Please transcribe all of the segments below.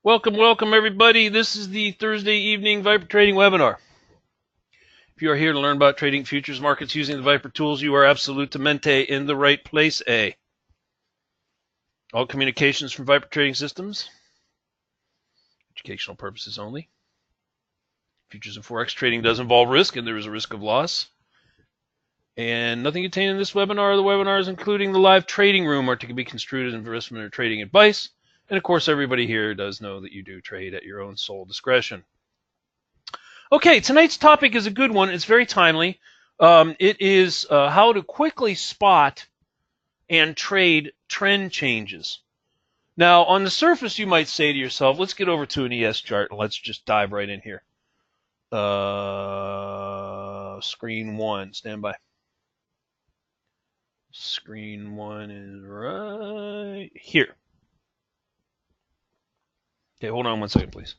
Welcome everybody. This is the Thursday evening Viper Trading webinar. If you are here to learn about trading futures markets using the Viper tools, you are absolutamente in the right place. All communications from Viper Trading Systems, educational purposes only. Futures and Forex trading does involve risk, and there is a risk of loss. And nothing contained in this webinar or the webinars, including the live trading room, are to be construed as investment or trading advice. And of course, everybody here does know that you do trade at your own sole discretion. Okay, tonight's topic is a good one. It's very timely. It is how to quickly spot and trade trend changes. Now, on the surface, you might say to yourself, let's get over to an ES chart and let's just dive right in here. Screen one, stand by. Screen one is right here. Okay, hold on one second, please.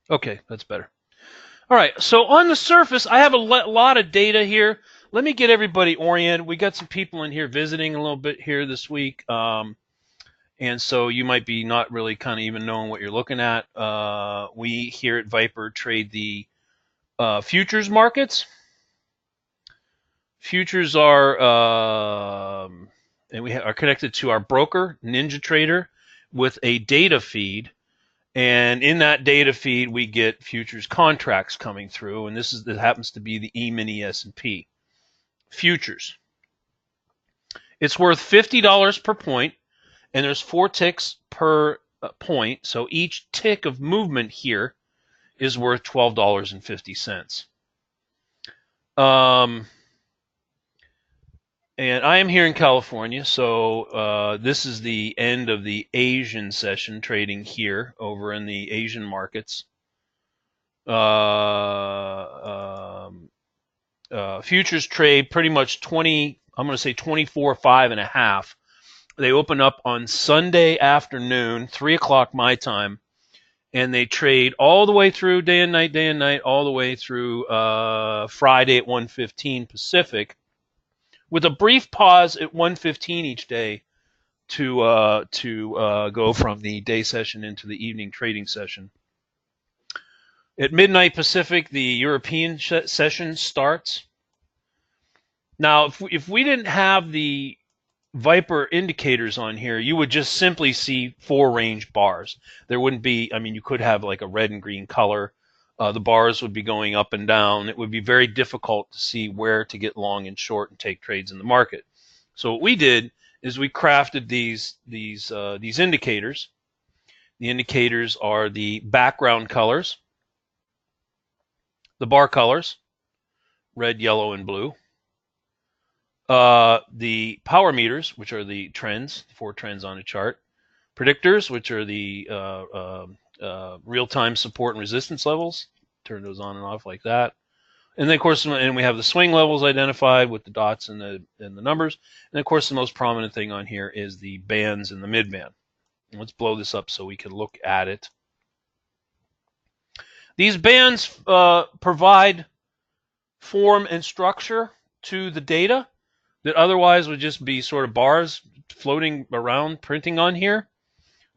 Okay, that's better. All right, so on the surface, I have a lot of data here. Let me get everybody oriented. We got some people in here visiting a little bit here this week, and so you might be not really kind of even knowing what you're looking at. We here at Viper trade the futures markets. Futures are, and we are connected to our broker, NinjaTrader, with a data feed. And in that data feed, we get futures contracts coming through, and this happens to be the E-mini S&P futures. It's worth $50 per point, and there's 4 ticks per point, so each tick of movement here is worth $12.50. And I am here in California, so this is the end of the Asian session trading here over in the Asian markets. Futures trade pretty much 20, I'm going to say 24.5. They open up on Sunday afternoon, 3 o'clock my time, and they trade all the way through day and night, all the way through Friday at 1:15 Pacific, with a brief pause at 1:15 each day to go from the day session into the evening trading session. At midnight Pacific, the European session starts. Now, if we didn't have the Viper indicators on here, you would just simply see 4 range bars. There wouldn't be, I mean, you could have like a red and green color. The bars would be going up and down. It would be very difficult to see where to get long and short and take trades in the market. So what we did is we crafted these indicators. The indicators are the background colors, the bar colors, red, yellow, and blue. The power meters, which are the trends, 4 trends on a chart. Predictors, which are the real-time support and resistance levels. Turn those on and off like that. And then, of course, and we have the swing levels identified with the dots and the numbers. And, of course, the most prominent thing on here is the bands and the mid-band. Let's blow this up so we can look at it. These bands provide form and structure to the data that otherwise would just be sort of bars floating around printing on here.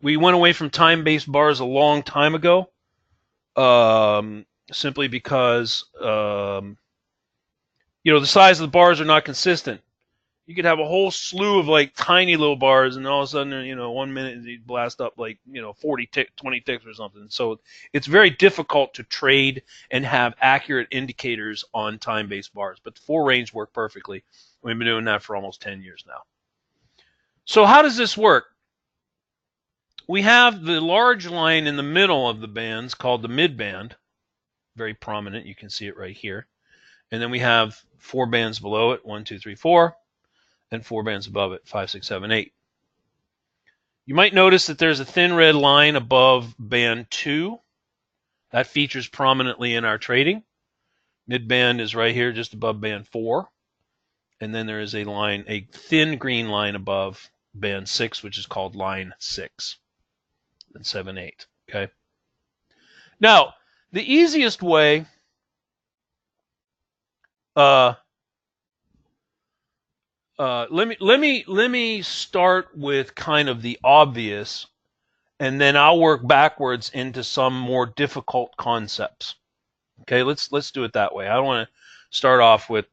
We went away from time-based bars a long time ago, simply because the size of the bars are not consistent. You could have a whole slew of like tiny little bars, and all of a sudden, 1 minute you blast up like 20 ticks or something. So it's very difficult to trade and have accurate indicators on time-based bars. But the 4 range work perfectly. We've been doing that for almost 10 years now. So how does this work? We have the large line in the middle of the bands called the mid-band, very prominent. You can see it right here. And then we have 4 bands below it, 1, 2, 3, 4, and 4 bands above it, 5, 6, 7, 8. You might notice that there's a thin red line above band 2. That features prominently in our trading. Mid-band is right here just above band 4. and then there is a line, a thin green line above band 6, which is called line 6, and 7, 8. Okay. Now, the easiest way let me start with kind of the obvious, and then I'll work backwards into some more difficult concepts. Okay, let's do it that way. I don't want to start off with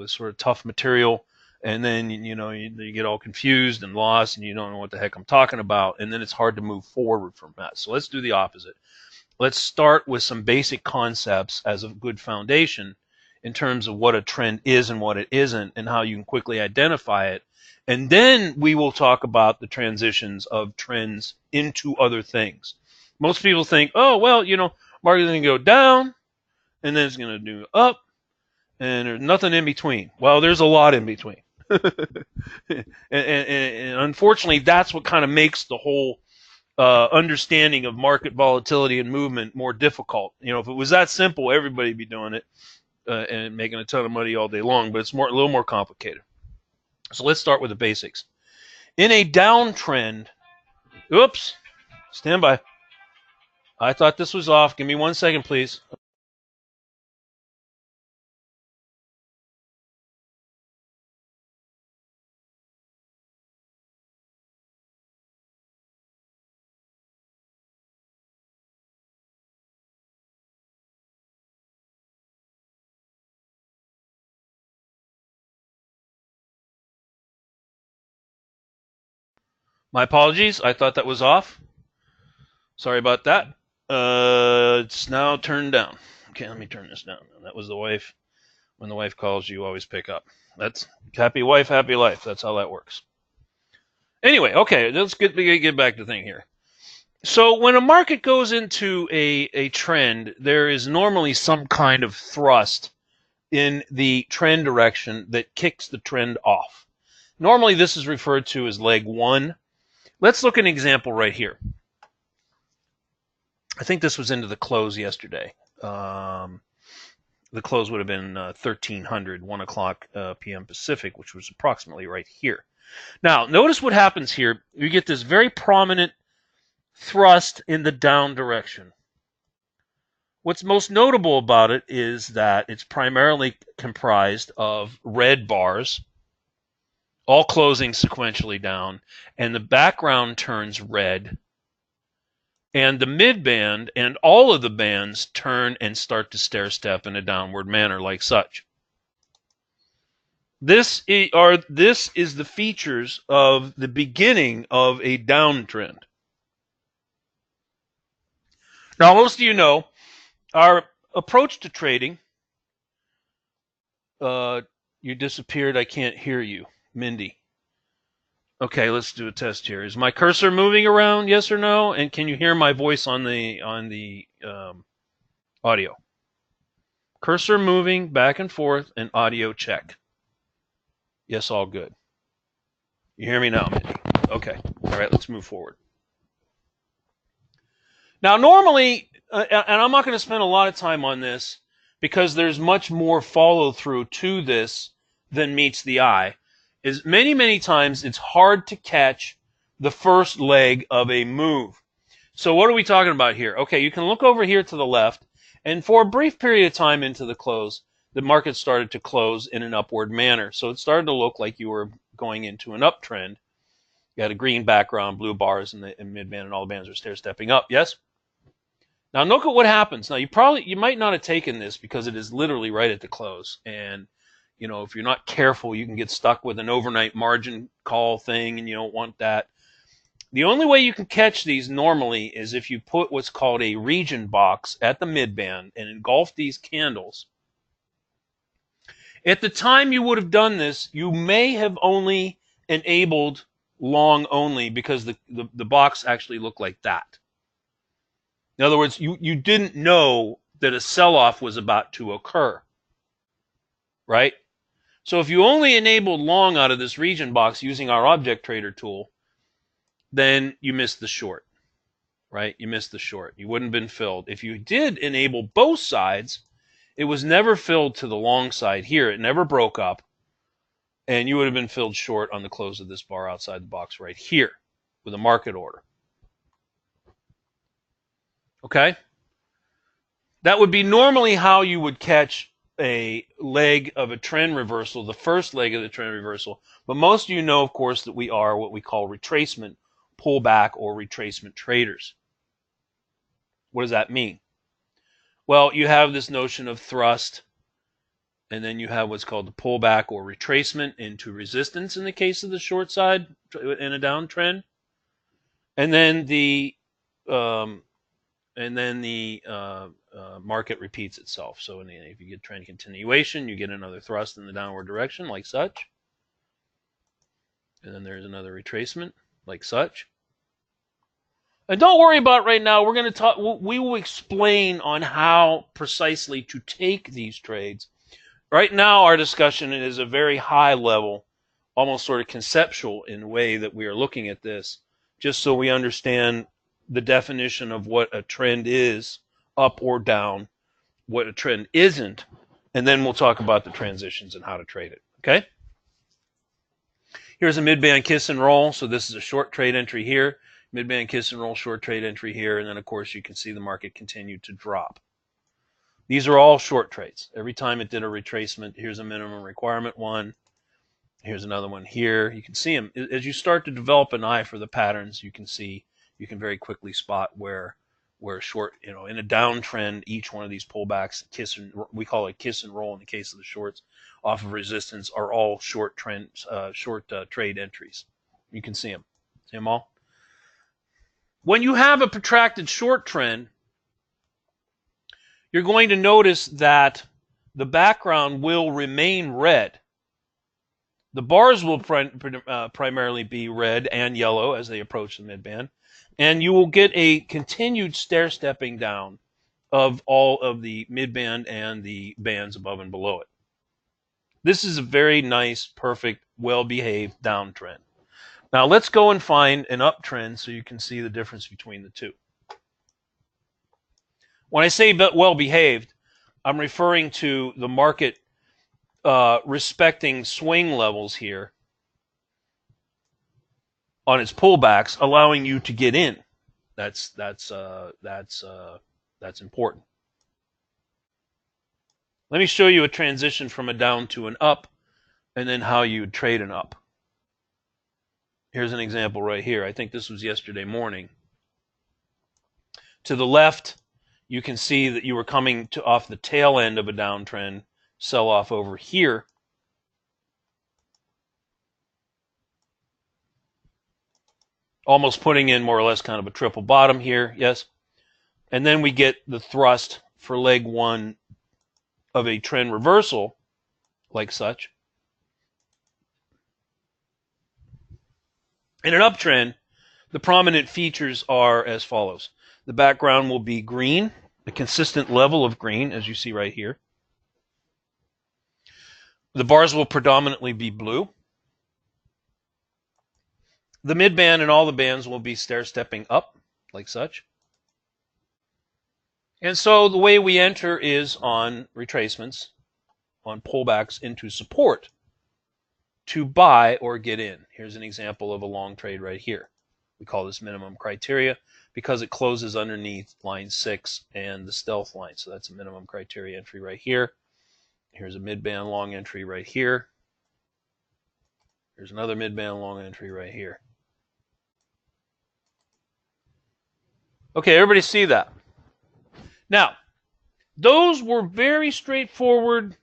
sort of tough material, and then you get all confused and lost, and you don't know what the heck I'm talking about, and then it's hard to move forward from that. So let's do the opposite. Let's start with some basic concepts as a good foundation in terms of what a trend is and what it isn't, and how you can quickly identify it. And then we will talk about the transitions of trends into other things. Most people think, oh, well, market is going to go down, and then it's going to do up, and there's nothing in between. Well, there's a lot in between. and unfortunately, that's what kind of makes the whole understanding of market volatility and movement more difficult. If it was that simple, everybody'd be doing it and making a ton of money all day long, but it's a little more complicated. So let's start with the basics. In a downtrend, oops, stand by. I thought this was off. Give me 1 second, please. My apologies. I thought that was off. Sorry about that. It's now turned down. Okay, let me turn this down. That was the wife. When the wife calls, you always pick up. That's happy wife, happy life. That's how that works. Anyway, okay, let's get back to the thing here. So when a market goes into a trend, there is normally some kind of thrust in the trend direction that kicks the trend off. Normally this is referred to as leg 1. Let's look at an example right here. I think this was into the close yesterday. The close would have been 1300, 1 o'clock p.m. Pacific, which was approximately right here. Now, notice what happens here. You get this very prominent thrust in the down direction. What's most notable about it is that it's primarily comprised of red bars, all closing sequentially down, and the background turns red, and the mid-band and all of the bands turn and start to stair-step in a downward manner like such. This is the features of the beginning of a downtrend. Now, most of you know our approach to trading. You disappeared. I can't hear you, Mindy. Okay, let's do a test here. Is my cursor moving around? Yes or no? And can you hear my voice on the audio? Cursor moving back and forth, and audio check. Yes, all good. You hear me now, Mindy? Okay. All right, let's move forward. Now, normally, and I'm not going to spend a lot of time on this because there's much more follow-through to this than meets the eye, is many times it's hard to catch the first leg of a move. So what are we talking about here? Okay, you can look over here to the left, and for a brief period of time into the close, the market started to close in an upward manner. So it started to look like you were going into an uptrend. You had a green background, blue bars in the mid-band, and all the bands are stair-stepping up. Yes? Now look at what happens. Now you might not have taken this because it is literally right at the close, and if you're not careful, you can get stuck with an overnight margin call thing, and you don't want that. The only way you can catch these normally is if you put what's called a region box at the midband and engulf these candles. At the time you would have done this, you may have only enabled long only because the box actually looked like that. In other words, you didn't know that a sell-off was about to occur, right? So if you only enabled long out of this region box using our object trader tool, then you missed the short, right? You missed the short. You wouldn't have been filled. If you did enable both sides, it was never filled to the long side here. It never broke up. and you would have been filled short on the close of this bar outside the box right here with a market order. Okay? That would be normally how you would catch a leg of a trend reversal, the first leg of the trend reversal. But most of you know, of course, that we are what we call retracement pullback or retracement traders. What does that mean? Well, you have this notion of thrust, and then you have what's called the pullback or retracement into resistance in the case of the short side in a downtrend, and then the market repeats itself. So if you get trend continuation, you get another thrust in the downward direction, like such. And then there's another retracement, like such. And don't worry about it right now. We're going to talk. We will explain on how precisely to take these trades. Right now, our discussion is a very high level, almost sort of conceptual in the way that we are looking at this, just so we understand the definition of what a trend is, up or down, what a trend isn't, and then we'll talk about the transitions and how to trade it. Okay? Here's a mid-band kiss and roll. So this is a short trade entry here, mid-band kiss and roll, short trade entry here, and then of course you can see the market continue to drop. These are all short trades. Every time it did a retracement, here's a minimum requirement one. Here's another one here. You can see them. As you start to develop an eye for the patterns, you can see, you can very quickly spot where short, in a downtrend, each one of these pullbacks, we call it kiss and roll in the case of the shorts, off of resistance, are all short trends, trade entries. You can see them. See them all? When you have a protracted short trend, you're going to notice that the background will remain red. The bars will primarily be red and yellow as they approach the midband, and you will get a continued stair-stepping down of all of the midband and the bands above and below it. This is a very nice, perfect, well-behaved downtrend. Now let's go and find an uptrend so you can see the difference between the two. When I say well-behaved, I'm referring to the market respecting swing levels here on its pullbacks, allowing you to get in. That's important. Let me show you a transition from a down to an up, and then how you would trade an up. Here's an example right here. I think this was yesterday morning. To the left, you can see that you were coming off the tail end of a downtrend, sell off over here. Almost putting in more or less kind of a triple bottom here, yes. And then we get the thrust for leg one of a trend reversal, like such. In an uptrend, the prominent features are as follows. The background will be green, a consistent level of green, as you see right here. The bars will predominantly be blue. The midband and all the bands will be stair-stepping up, like such. And so the way we enter is on retracements, on pullbacks into support, to buy or get in. Here's an example of a long trade right here. We call this minimum criteria because it closes underneath line 6 and the stealth line. So that's a minimum criteria entry right here. Here's a mid-band long entry right here. Here's another mid-band long entry right here. Okay, everybody see that? Now, those were very straightforward,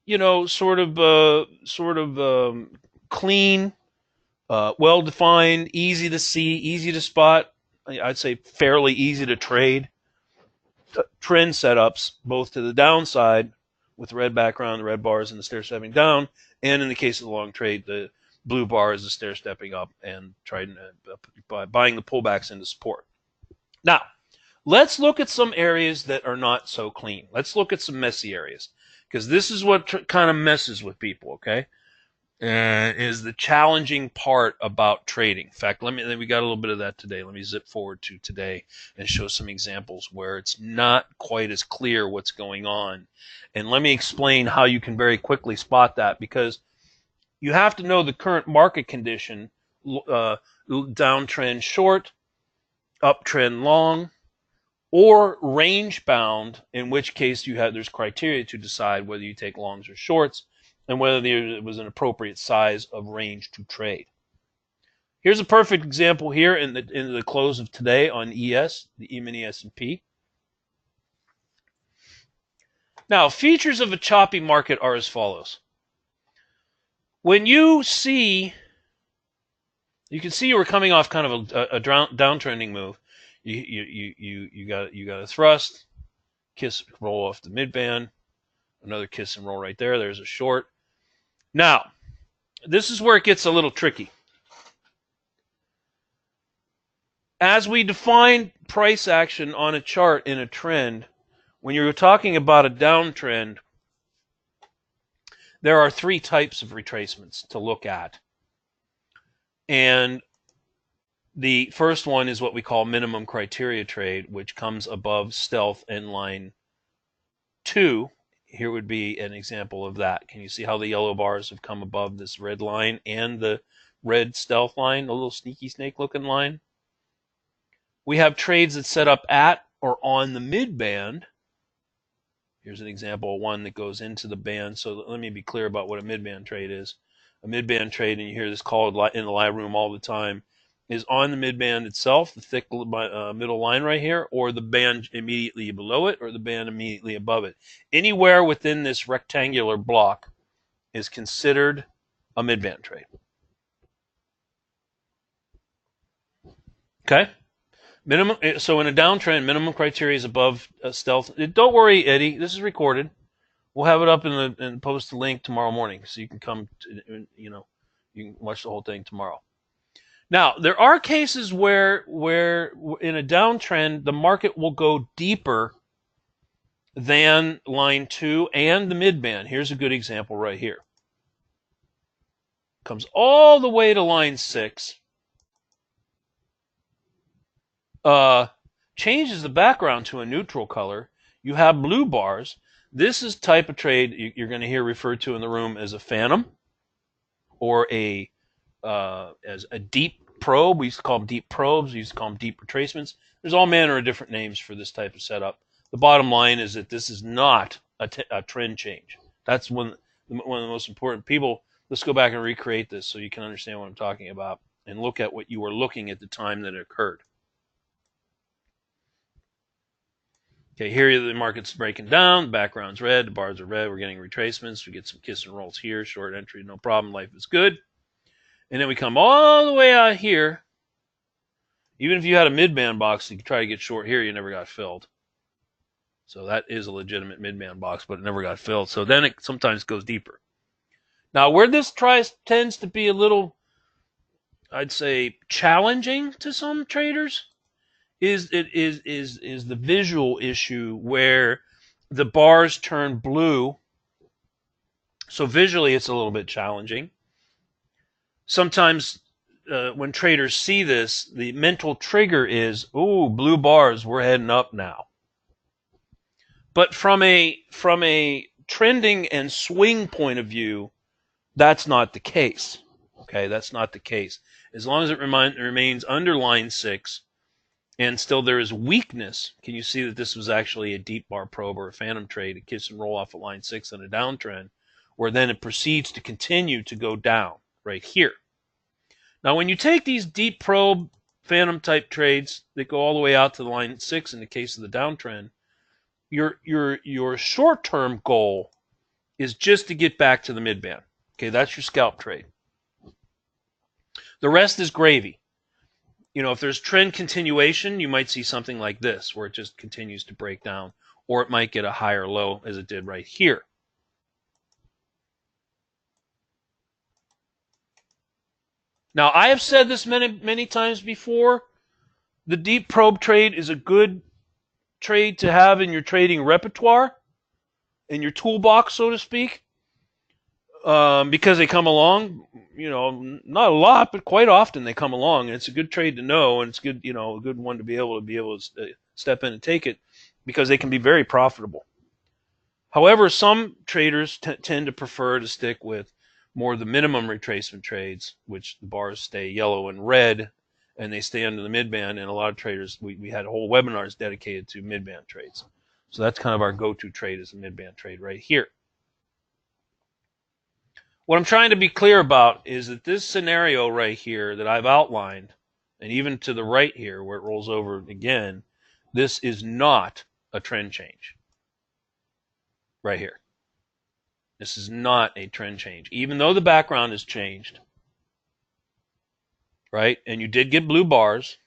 sort of clean, well-defined, easy to see, easy to spot. I'd say fairly easy to trade. Trend setups, both to the downside with the red background, the red bars, and the stair stepping down, and in the case of the long trade, the blue bar is the stair stepping up and buying the pullbacks into support. Now, let's look at some areas that are not so clean. Let's look at some messy areas, because this is what kind of messes with people, okay? Is the challenging part about trading. In fact, we got a little bit of that today. Let me zip forward to today and show some examples where it's not quite as clear what's going on. And let me explain how you can very quickly spot that, because You have to know the current market condition, downtrend short, uptrend long, or range bound, in which case there's criteria to decide whether you take longs or shorts and whether there was an appropriate size of range to trade. Here's a perfect example here in the close of today on ES, the E-mini S&P. Now, features of a choppy market are as follows. When you can see you were coming off kind of a downtrending move. You got a thrust, kiss, roll off the midband, another kiss and roll right there. There's a short. Now, this is where it gets a little tricky. As we define price action on a chart in a trend, when you're talking about a downtrend, there are three types of retracements to look at. And the first one is what we call minimum criteria trade, which comes above stealth and line 2. Here would be an example of that. Can you see how the yellow bars have come above this red line and the red stealth line, the little sneaky snake looking line? We have trades that set up at or on the mid band. Here's an example of one that goes into the band. So let me be clear about what a mid-band trade is. A mid-band trade, and you hear this called in the live room all the time, is on the mid-band itself, the thick middle line right here, or the band immediately below it, or the band immediately above it. Anywhere within this rectangular block is considered a mid-band trade. Okay? So in a downtrend, minimum criteria is above stealth. Don't worry, Eddie. This is recorded. We'll have it up and post the link tomorrow morning, so you can come. You can watch the whole thing tomorrow. Now, there are cases where in a downtrend the market will go deeper than line 2 and the midband. Here's a good example right here. Comes all the way to line 6. Changes the background to a neutral color. You have blue bars. This is type of trade you're going to hear referred to in the room as a phantom, or as a deep probe. We used to call them deep probes. We used to call them deep retracements. There's all manner of different names for this type of setup. The bottom line is that this is not a trend change. That's one of the most important people. Let's go back and recreate this so you can understand what I'm talking about and look at what you were looking at the time that it occurred. Okay, here the market's breaking down. The background's red. The bars are red. We're getting retracements. We get some kiss and rolls here. Short entry, no problem. Life is good. And then we come all the way out here. Even if you had a mid-band box, you could try to get short here. You never got filled. So that is a legitimate mid-band box, but it never got filled. So then it sometimes goes deeper. Now, where this tends to be a little, I'd say, challenging to some traders, is the visual issue where the bars turn blue. So visually it's a little bit challenging. Sometimes when traders see this, the mental trigger is, ooh, blue bars, we're heading up now. But from a trending and swing point of view, that's not the case. Okay, that's not the case. As long as it remains under line 6, and still there is weakness. Can you see that this was actually a deep bar probe or a phantom trade, a kiss and roll off at line 6 on a downtrend, where then it proceeds to continue to go down right here. Now, when you take these deep probe phantom type trades that go all the way out to the line 6 in the case of the downtrend, your short-term goal is just to get back to the midband. Okay, that's your scalp trade. The rest is gravy. You know, if there's trend continuation, you might see something like this, where it just continues to break down, or it might get a higher low, as it did right here. Now, I have said this many times before. The deep probe trade is a good trade to have in your trading repertoire, in your toolbox, so to speak, because they come along. You know, not a lot, but quite often they come along, and it's a good trade to know, and it's good, you know, a good one to be able to step in and take it, because they can be very profitable. However, some traders tend to prefer to stick with more the minimum retracement trades, which the bars stay yellow and red, and they stay under the mid-band. And a lot of traders, we had whole webinars dedicated to mid-band trades. So that's kind of our go-to trade, is a mid-band trade right here. What I'm trying to be clear about is that this scenario right here that I've outlined, and even to the right here where it rolls over again, this is not a trend change right here. This is not a trend change, even though the background has changed, right? And you did get blue bars,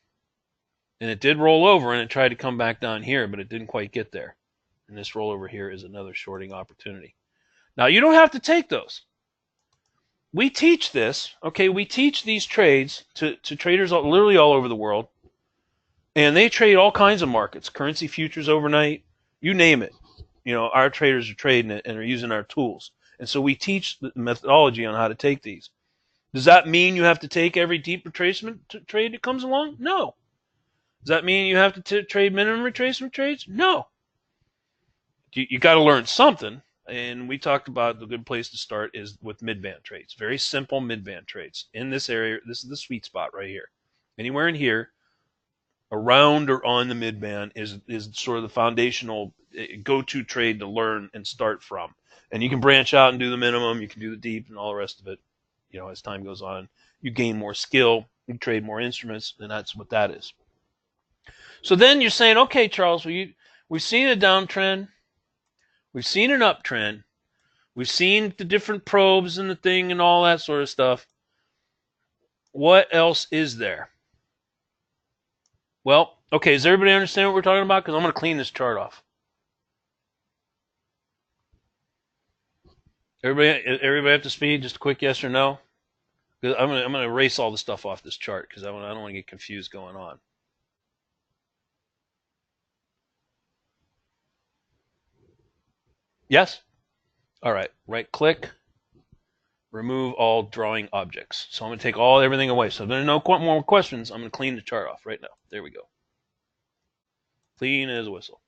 and it did roll over, and it tried to come back down here, but it didn't quite get there. And this rollover here is another shorting opportunity. Now, you don't have to take those. We teach this, okay? We teach these trades to traders literally all over the world, and they trade all kinds of markets, currency futures overnight, you name it. You know, our traders are trading it and are using our tools. And so we teach the methodology on how to take these. Does that mean you have to take every deep retracement trade that comes along? No. Does that mean you have to trade minimum retracement trades? No. You got to learn something. And we talked about the good place to start is with mid-band trades. Very simple mid-band trades. In this area, this is the sweet spot right here. Anywhere in here, around or on the mid-band is sort of the foundational go-to trade to learn and start from. And you can branch out and do the minimum. You can do the deep and all the rest of it. You know, as time goes on, you gain more skill. You trade more instruments, and that's what that is. So then you're saying, okay, Charles, we've seen a downtrend. We've seen an uptrend. We've seen the different probes and the thing and all that sort of stuff. What else is there? Well, okay, does everybody understand what we're talking about? Because I'm going to clean this chart off. Everybody up to speed? Just a quick yes or no? Because I'm going to erase all the stuff off this chart because I don't want to get confused going on. Yes? All right. Right click. Remove all drawing objects. So I'm going to take everything away. So if there are no more questions, I'm going to clean the chart off right now. There we go. Clean as a whistle.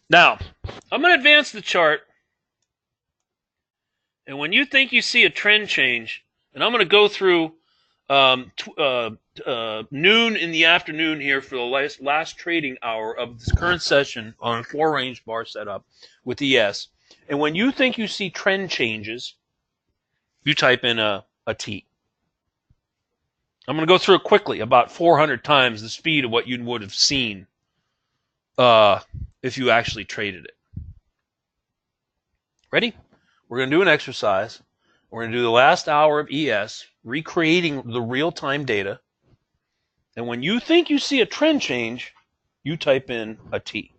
Now, I'm going to advance the chart. And when you think you see a trend change, and I'm going to go through noon in the afternoon here for the last trading hour of this current session on a 4-range bar setup with ES. And when you think you see trend changes, you type in a T. I'm going to go through it quickly, about 400 times the speed of what you would have seen if you actually traded it. Ready? We're going to do an exercise. We're going to do the last hour of ES, recreating the real-time data. And when you think you see a trend change, you type in a T.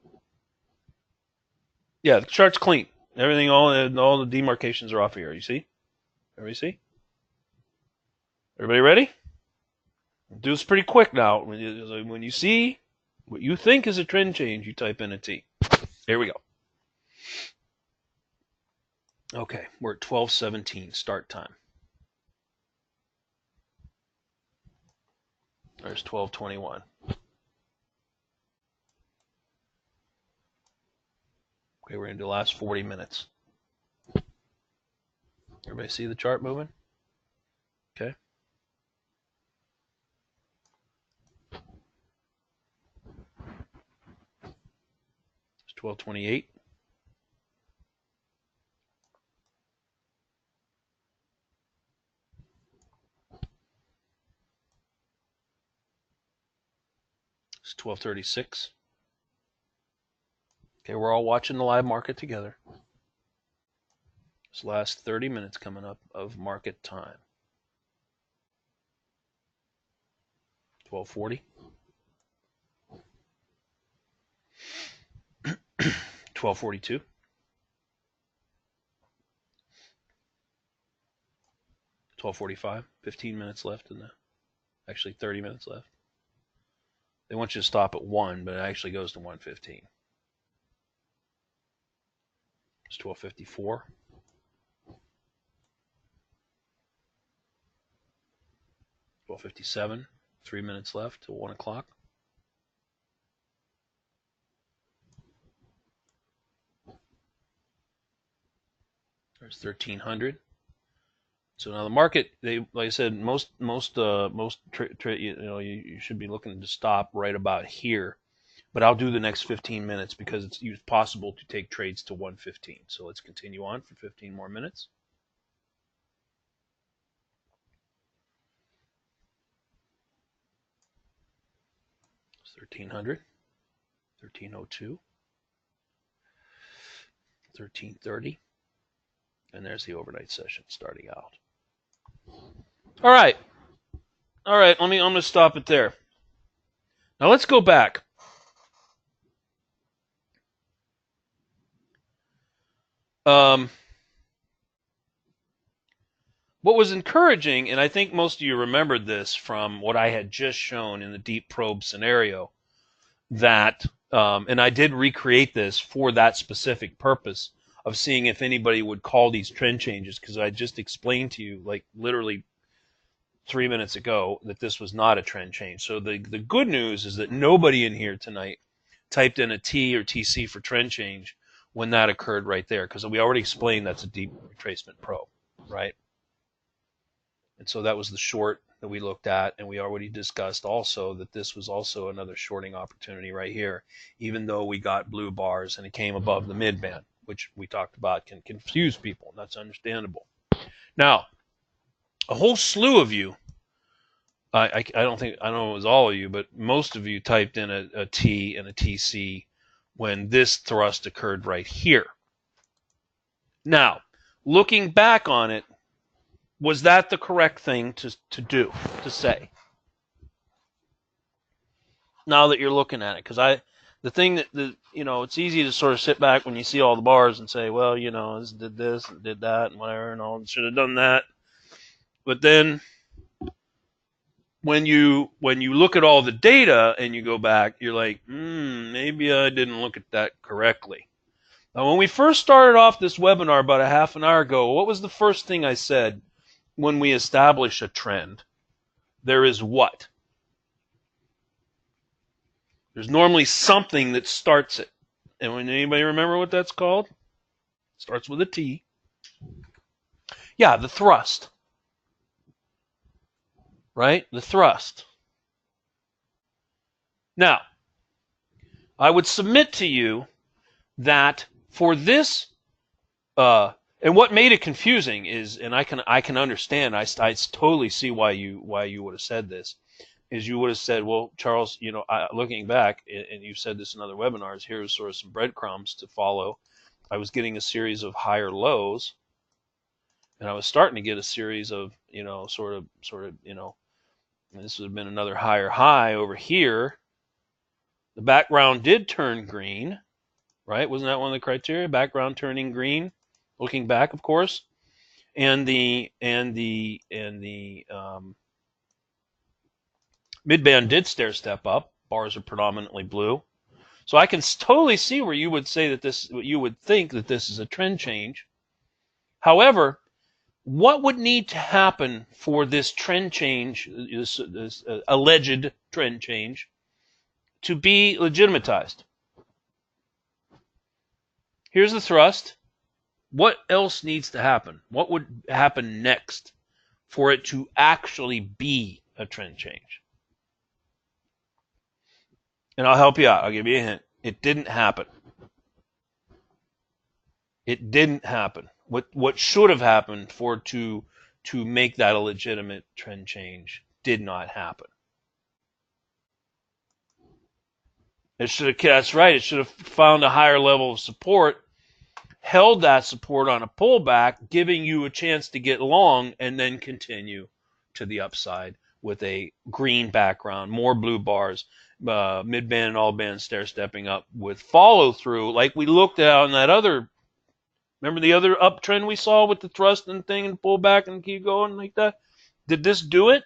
Yeah, the chart's clean. Everything, all the demarcations are off here. You see? Everybody see? Everybody ready? Do this pretty quick now. When you see what you think is a trend change, you type in a T. Here we go. Okay, we're at 12:17 start time. There's 12:21. Okay, we're into the last 40 minutes. Everybody see the chart moving? Okay. It's 12:28. It's 12:36. Okay, we're all watching the live market together. This last 30 minutes coming up of market time. 12:40. 12:42. 12:45. 15 minutes left in the, actually 30 minutes left. They want you to stop at 1, but it actually goes to 1:15. It's 12:54. 12:57. 3 minutes left till 1 o'clock. There's 1300. So now the market, like I said, you should be looking to stop right about here. But I'll do the next 15 minutes because it's possible to take trades to 115. So let's continue on for 15 more minutes. It's 1300, 1302, 1330, and there's the overnight session starting out. All right. I'm going to stop it there. Now let's go back. What was encouraging, and I think most of you remembered this from what I had just shown in the deep probe scenario, that, and I did recreate this for that specific purpose of seeing if anybody would call these trend changes, because I just explained to you, like literally 3 minutes ago, that this was not a trend change. So the good news is that nobody in here tonight typed in a T or TC for trend change when that occurred right there, because we already explained that's a deep retracement probe, right? And so that was the short that we looked at, and we already discussed also that this was also another shorting opportunity right here, even though we got blue bars and it came above the mid band, which we talked about can confuse people. That's understandable. Now, a whole slew of you, I don't know if it was all of you, but most of you typed in a T and a TC when this thrust occurred right here. Now, looking back on it, was that the correct thing to say? Now that you're looking at it, because the thing that it's easy to sort of sit back when you see all the bars and say, well, this did this and did that and whatever, and all should have done that. But then when you look at all the data and you go back, you're like, maybe I didn't look at that correctly. Now, when we first started off this webinar about a half an hour ago, what was the first thing I said when we establish a trend? There is what? There's normally something that starts it. And when anybody remember what that's called? It starts with a T. Yeah, the thrust. Right? The thrust. Now, I would submit to you that for this, and what made it confusing is, and I can understand, I totally see why you would have said this, is you would have said, well, Charles, looking back, and you've said this in other webinars, here's sort of some breadcrumbs to follow. I was getting a series of higher lows, and I was starting to get a series of, sort of, and this would have been another higher high over here. The background did turn green, right? Wasn't that one of the criteria? Background turning green, looking back, of course, and the midband did stair step up. Bars are predominantly blue. So I can totally see where you would say that you would think that this is a trend change. However, what would need to happen for this trend change, this alleged trend change, to be legitimatized? Here's the thrust. What else needs to happen? What would happen next for it to actually be a trend change? And I'll help you out. I'll give you a hint. It didn't happen. It didn't happen. What should have happened for to make that a legitimate trend change did not happen. That's right. It should have found a higher level of support, held that support on a pullback, giving you a chance to get long, and then continue to the upside with a green background, more blue bars, mid-band and all-band stair stepping up with follow-through, like we looked at on that other. Remember the other uptrend we saw with the thrust and thing and pull back and keep going like that? Did this do it?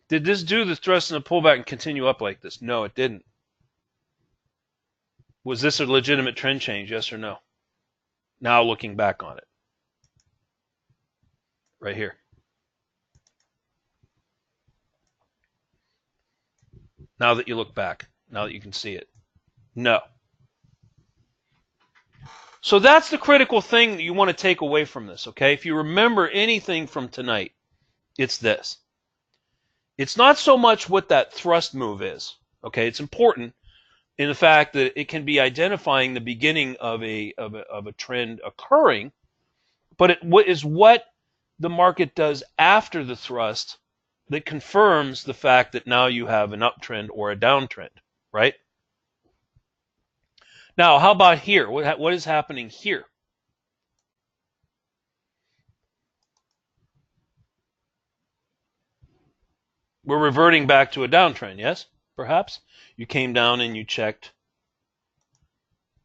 Did this do the thrust and the pullback and continue up like this? No, it didn't. Was this a legitimate trend change, yes or no? Now looking back on it. Right here. Now that you look back, now that you can see it. No. So that's the critical thing that you want to take away from this, okay? If you remember anything from tonight, it's this. It's not so much what that thrust move is, okay? It's important in the fact that it can be identifying the beginning of a trend occurring, but it is what the market does after the thrust that confirms the fact that now you have an uptrend or a downtrend, right? Now, how about here? What is happening here? We're reverting back to a downtrend, yes? Perhaps? You came down and you checked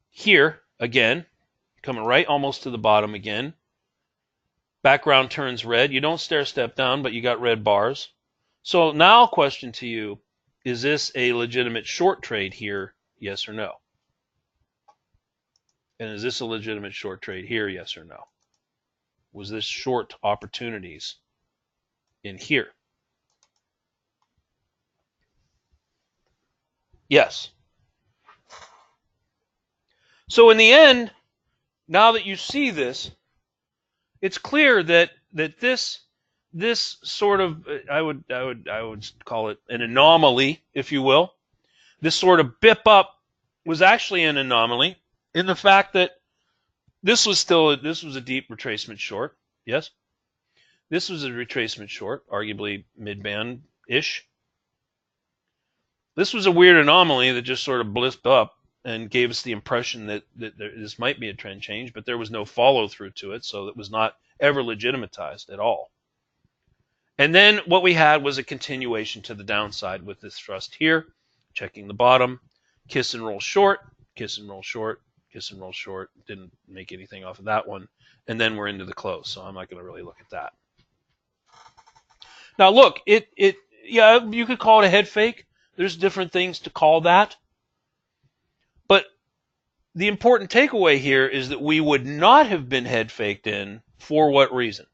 here again, coming right almost to the bottom again. Background turns red. You don't stair step down, but you got red bars. So now question to you, is this a legitimate short trade here, yes or no? And is this a legitimate short trade here, yes or no? Was this short opportunities in here? Yes. So in the end, now that you see this, it's clear that this sort of I would call it an anomaly, if you will. This sort of bip up was actually an anomaly in the fact that this was a deep retracement short. Yes, this was a retracement short, arguably mid-band-ish. This was a weird anomaly that just sort of blipped up and gave us the impression that this might be a trend change, but there was no follow through to it, so it was not ever legitimatized at all. And then what we had was a continuation to the downside with this thrust here, checking the bottom, kiss and roll short, kiss and roll short, kiss and roll short. Didn't make anything off of that one. And then we're into the close, so I'm not going to really look at that. Now look, yeah, you could call it a head fake. There's different things to call that. But the important takeaway here is that we would not have been head faked in for what reason?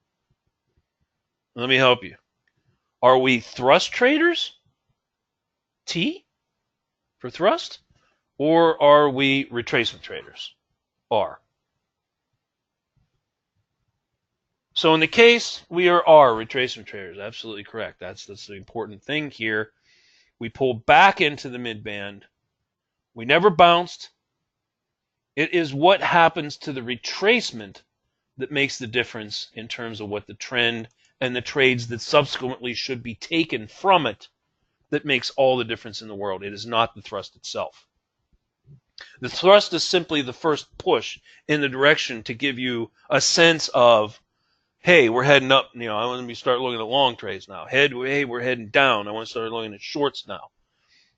Let me help you. Are we thrust traders? T for thrust? Or are we retracement traders? R. So in the case, we are R, retracement traders. Absolutely correct. That's the important thing here. We pull back into the mid-band. We never bounced. It is what happens to the retracement that makes the difference in terms of what the trend and the trades that subsequently should be taken from it that makes all the difference in the world. It is not the thrust itself. The thrust is simply the first push in the direction to give you a sense of, hey, we're heading up. I want to start looking at long trades now. Hey, we're heading down. I want to start looking at shorts now.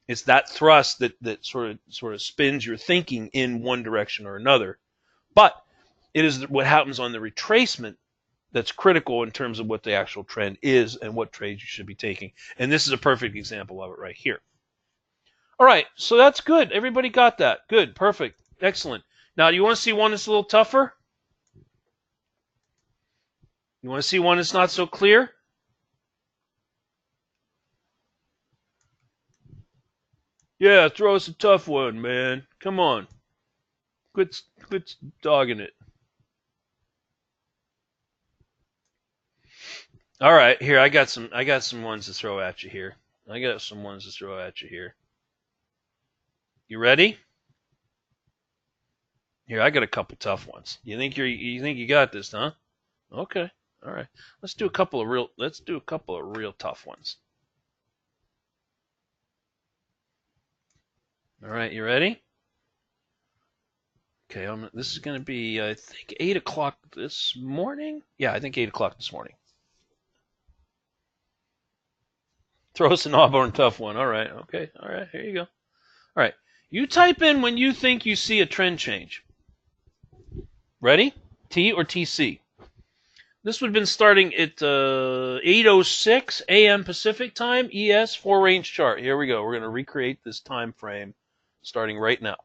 It's that thrust that sort of spins your thinking in one direction or another. But it is what happens on the retracement that's critical in terms of what the actual trend is and what trades you should be taking. And this is a perfect example of it right here. All right, so that's good. Everybody got that. Good, perfect, excellent. Now, do you want to see one that's a little tougher? You want to see one that's not so clear? Yeah, throw us a tough one, man. Come on. Quit dogging it. All right, here I got some ones to throw at you here. You ready? Here, I got a couple tough ones. You think you got this, huh? Okay. All right. Let's do a couple of real tough ones. All right, you ready? Okay, this is going to be, I think, 8 o'clock this morning. Yeah, I think 8 o'clock this morning. Throw us an Auburn tough one. All right, okay. All right, here you go. All right, you type in when you think you see a trend change. Ready? T or TC? This would have been starting at 8:06 a.m. Pacific time, ES 4-range chart. Here we go. We're going to recreate this time frame starting right now.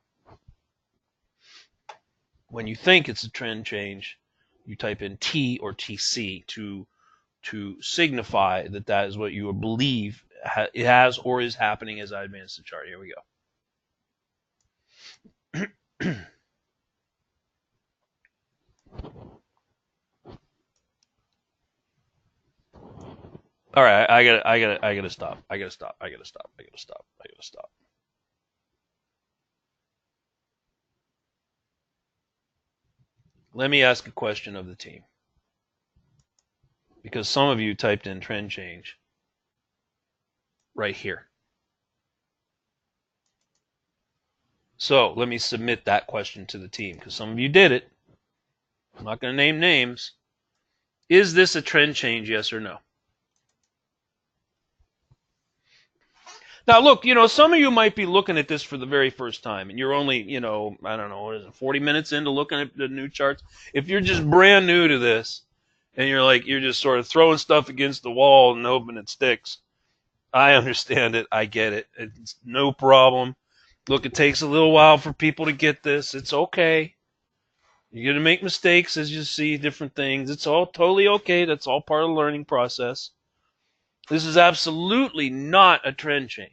When you think it's a trend change, you type in T or TC to signify that is what you believe it has or is happening as I advance the chart. Here we go. All right, I gotta stop. I gotta stop. I gotta stop. I gotta stop. I gotta stop. Let me ask a question of the team, because some of you typed in trend change right here. So let me submit that question to the team, because some of you did it. I'm not going to name names. Is this a trend change, yes or no? Now, look, some of you might be looking at this for the very first time, and you're only, I don't know, what is it, 40 minutes into looking at the new charts. If you're just brand new to this, and you're just sort of throwing stuff against the wall and hoping it sticks, I understand it. I get it. It's no problem. Look, it takes a little while for people to get this. It's okay. You're going to make mistakes as you see different things. It's all totally okay. That's all part of the learning process. This is absolutely not a trend change.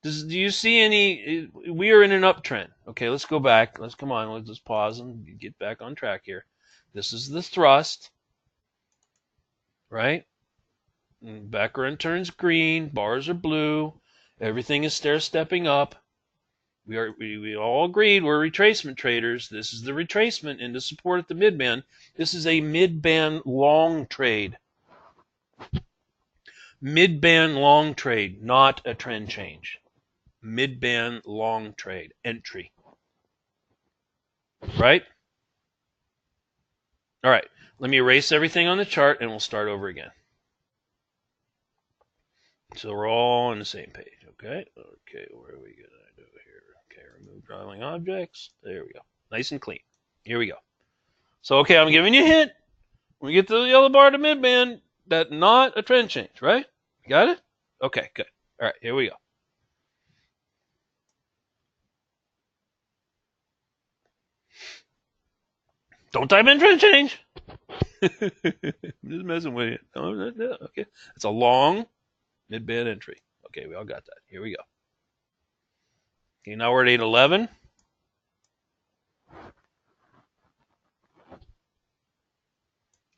Do you see any? We are in an uptrend. Okay, let's go back. Let's pause and get back on track here. This is the thrust, right? Background turns green. Bars are blue. Everything is stair-stepping up. We all agreed we're retracement traders. This is the retracement into support at the mid-band. This is a mid-band long trade. Mid-band long trade, not a trend change. Mid-band long trade entry. Right? All right. Let me erase everything on the chart and we'll start over again. So we're all on the same page. Okay. Okay. What are we going to do here? Okay. Remove drawing objects. There we go. Nice and clean. Here we go. So, okay, I'm giving you a hint. When we get to the yellow bar to mid-band, that's not a trend change, right? You got it? Okay, good. All right, here we go. Don't type in trend change. I'm just messing with you. Okay. It's a long mid-band entry. Okay, we all got that. Here we go. Okay, now we're at 811.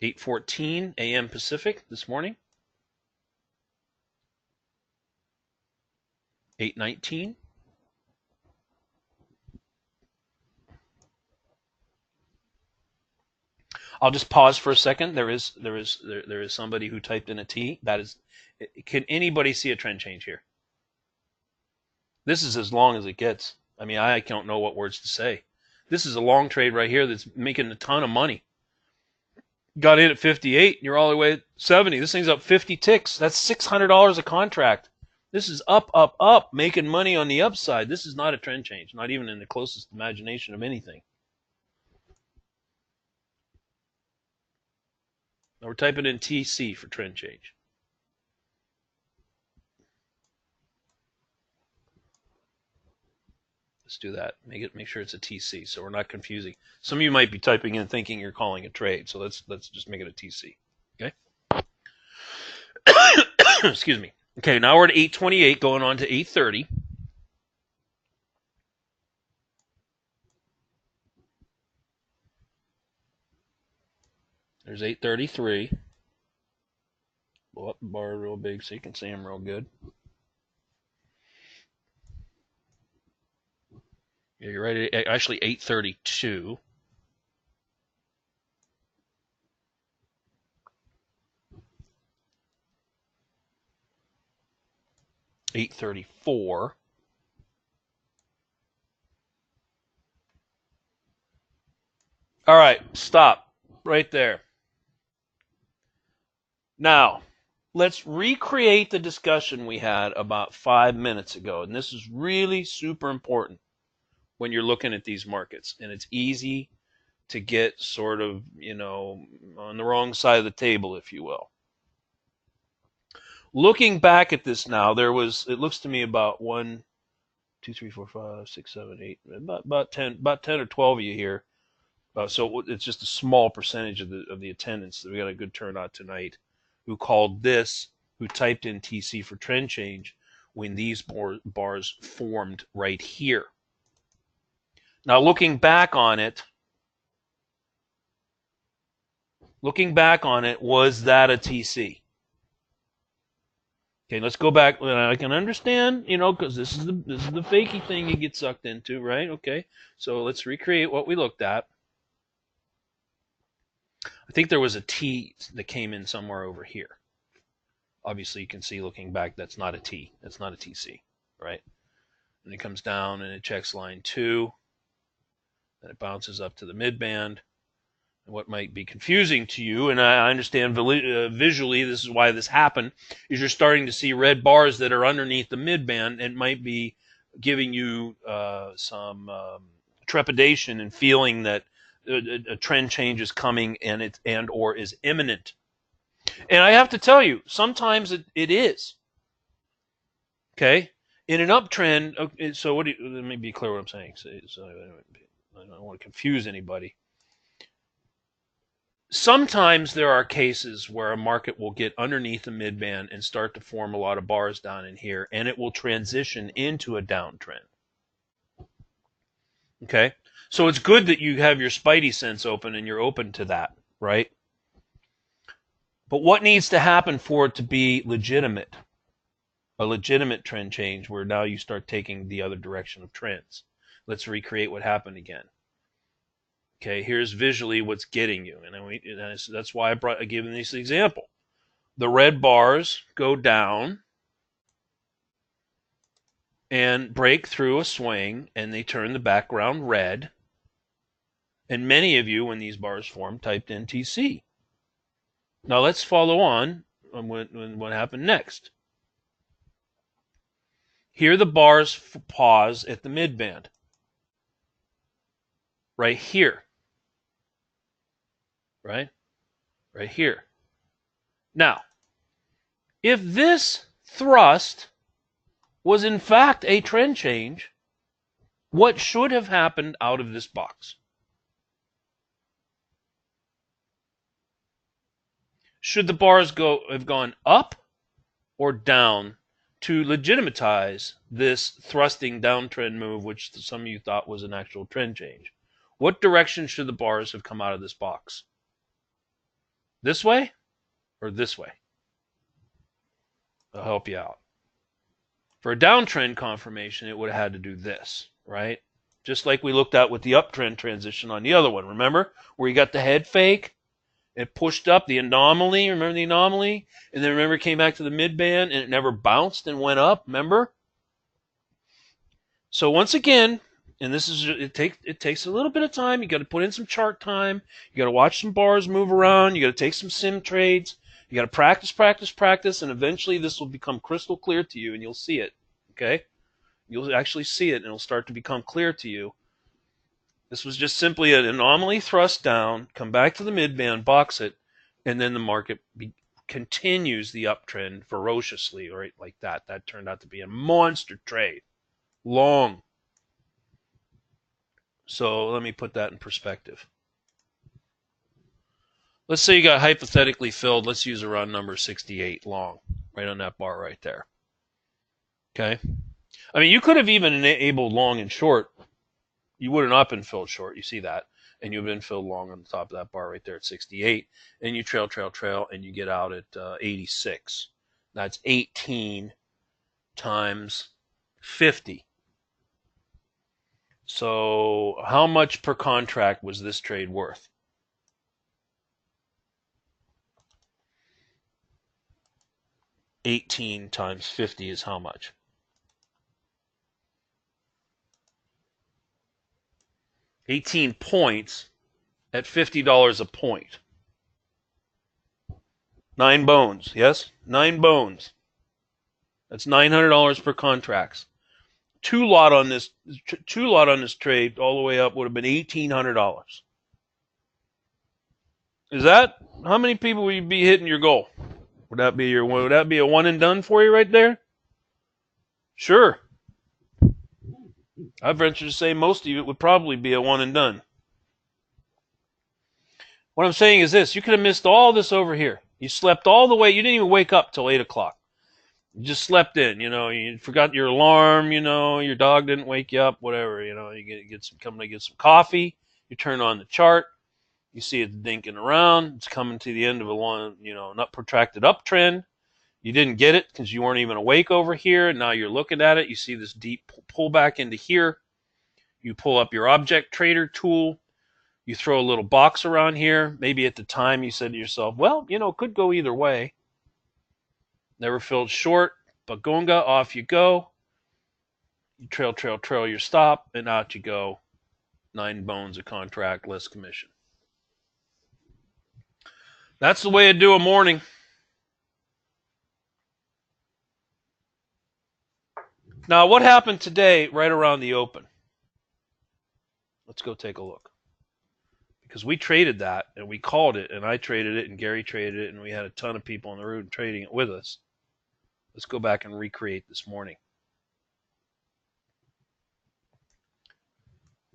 $8:14 a.m. Pacific this morning. 8:19. I'll just pause for a second. There is somebody who typed in a T. That is, can anybody see a trend change here? This is as long as it gets. I mean, I don't know what words to say. This is a long trade right here that's making a ton of money. Got in at 58, and you're all the way at 70. This thing's up 50 ticks. That's $600 a contract. This is up, up, up, making money on the upside. This is not a trend change, not even in the closest imagination of anything. Now we're typing in TC for trend change. Let's do that. Make sure it's a TC so we're not confusing. Some of you might be typing in thinking you're calling a trade, so let's just make it a TC. Okay? Excuse me. Okay, now we're at 828 going on to 830. There's 833. Blow up the bar real big so you can see them real good. Yeah, you're right. Actually, 832. $834. All right, stop right there. Now, let's recreate the discussion we had about 5 minutes ago. And this is really super important when you're looking at these markets. And it's easy to get sort of, on the wrong side of the table, if you will. Looking back at this now, it looks to me about 1, 2, 3, 4, 5, 6, 7, 8, about 10 or 12 of you here. So it's just a small percentage of the attendance. We got a good turnout tonight who typed in TC for trend change when these bars formed right here. Now looking back on it, Looking back on it, was that a TC? Okay, let's go back. I can understand, because this is the fakey thing you get sucked into, right? Okay, so let's recreate what we looked at. I think there was a T that came in somewhere over here. Obviously, you can see looking back, that's not a T. That's not a TC, right? And it comes down and it checks line 2. Then it bounces up to the midband. What might be confusing to you, and I understand visually this is why this happened, is you're starting to see red bars that are underneath the midband and might be giving you some trepidation and feeling that a trend change is coming and or is imminent. And I have to tell you, sometimes it is. Okay? In an uptrend, okay, so let me be clear what I'm saying. So I don't want to confuse anybody. Sometimes there are cases where a market will get underneath the midband and start to form a lot of bars down in here, and it will transition into a downtrend. Okay? So it's good that you have your spidey sense open and you're open to that, right? But what needs to happen for it to be legitimate? A legitimate trend change where now you start taking the other direction of trends. Let's recreate what happened again. Okay, here's visually what's getting you. And that's why I gave this example. The red bars go down and break through a swing, and they turn the background red. And many of you, when these bars formed, typed in TC. Now let's follow on what happened next. Here the bars pause at the midband. Right here. Right here. Now, if this thrust was in fact a trend change, what should have happened out of this box? Should the bars have gone up or down to legitimatize this thrusting downtrend move, which some of you thought was an actual trend change? What direction should the bars have come out of this box? This way or this way? I'll help you out. For a downtrend confirmation, it would have had to do this, right? Just like we looked at with the uptrend transition on the other one. Remember where you got the head fake? It pushed up the anomaly. Remember the anomaly? And then remember it came back to the midband and it never bounced and went up. Remember? So once again, and this is it takes a little bit of time. You got to put in some chart time. You got to watch some bars move around. You got to take some sim trades. You got to practice, and eventually this will become crystal clear to you, and you'll see it. Okay? You'll actually see it, and it'll start to become clear to you. This was just simply an anomaly thrust down, come back to the midband, box it, and then the market continues the uptrend ferociously, right? Like that. That turned out to be a monster trade. Long. So let me put that in perspective. Let's say you got hypothetically filled, let's use a round number 68 long, right on that bar right there. Okay? I mean, you could have even enabled long and short. You would have not been filled short, you see that. And you've been filled long on the top of that bar right there at 68. And you trail, and you get out at 86. That's 18 times 50. So how much per contract was this trade worth? $18 times 50 is how much? $18 points at $50 a point. 9 bones, yes? 9 bones. That's $900 per contracts. Two lot on this trade all the way up would have been $1,800. Is that how many people would you be hitting your goal? Would that be a one and done for you right there? Sure. I venture to say most of you it would probably be a one and done. What I'm saying is this: you could have missed all this over here. You slept all the way. You didn't even wake up till 8 o'clock. You just slept in, you forgot your alarm, your dog didn't wake you up, whatever, you get some coffee, you turn on the chart, You see it dinking around. It's coming to the end of a long, not protracted uptrend. You didn't get it because you weren't even awake over here. Now you're looking at it. You see this deep pullback into here. You pull up your object trader tool. You throw a little box around here. Maybe at the time you said to yourself, well, it could go either way. Never filled short. Bagunga, off you go. You trail your stop, and out you go. 9 bones a contract, less commission. That's the way to do a morning. Now, what happened today right around the open? Let's go take a look. Because we traded that, and we called it, and I traded it, and Gary traded it, and we had a ton of people on the road trading it with us. Let's go back and recreate this morning.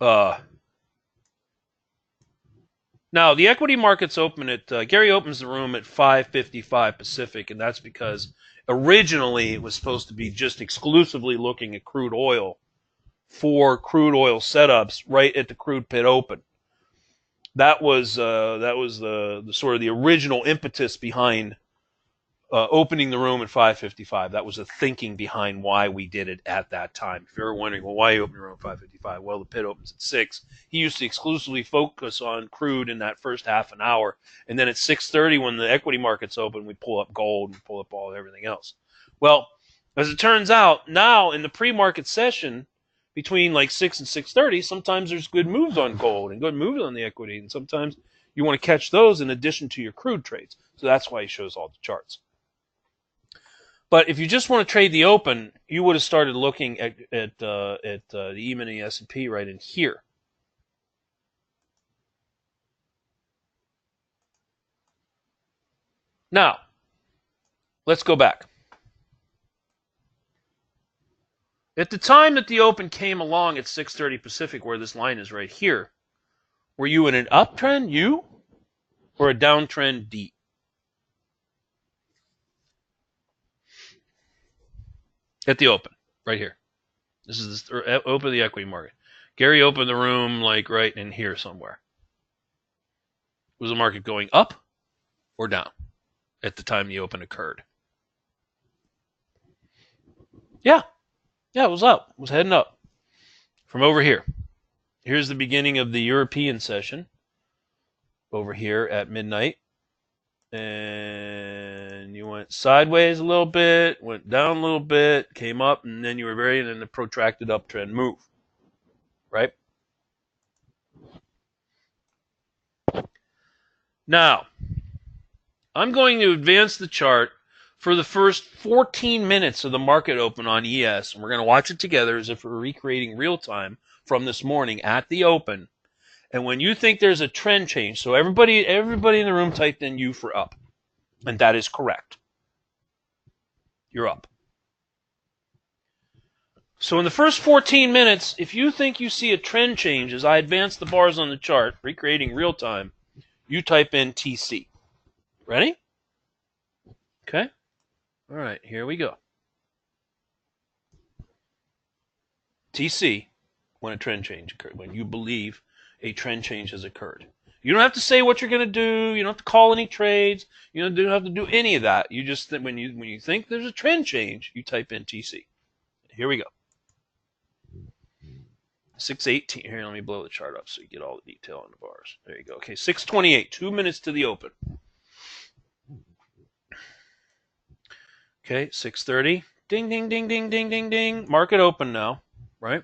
Now, the equity markets open at, Gary opens the room at 5:55 Pacific, and that's because originally it was supposed to be just exclusively looking at crude oil for crude oil setups right at the crude pit open. That was the sort of the original impetus behind opening the room at 5:55. That was the thinking behind why we did it at that time. If you're wondering, well, why you open the room at 5:55? Well, the pit opens at 6. He used to exclusively focus on crude in that first half an hour, and then at 6:30, when the equity markets open, we pull up gold and pull up everything else. Well, as it turns out, now in the pre-market session between like 6 and 6:30, sometimes there's good moves on gold and good moves on the equity, and sometimes you want to catch those in addition to your crude trades. So that's why he shows all the charts. But if you just want to trade the open, you would have started looking at the E-mini S&P right in here. Now, let's go back. At the time that the open came along at 6:30 Pacific, where this line is right here, were you in an uptrend, U, or a downtrend, D? At the open, right here. This is the open of the equity market. Gary opened the room like right in here somewhere. Was the market going up or down at the time the open occurred? Yeah, it was up. It was heading up from over here. Here's the beginning of the European session over here at midnight. And you went sideways a little bit, went down a little bit, came up, and then you were very in a protracted uptrend move, right? Now, I'm going to advance the chart for the first 14 minutes of the market open on ES, and we're going to watch it together as if we're recreating real time from this morning at the open. And when you think there's a trend change, so everybody in the room typed in U for up, and that is correct. You're up. So in the first 14 minutes, if you think you see a trend change as I advance the bars on the chart, recreating real time, you type in TC. Ready? Okay. All right, here we go. TC, when a trend change occurred, when you believe a trend change has occurred. You don't have to say what you're going to do. You don't have to call any trades. You don't have to do any of that. You just, when you think there's a trend change, you type in TC. Here we go. 6:18. Here, let me blow the chart up so you get all the detail on the bars. There you go. Okay, 6:28. 2 minutes to the open. Okay, 6:30. Ding, ding, ding, ding, ding, ding, ding. Market open now, right?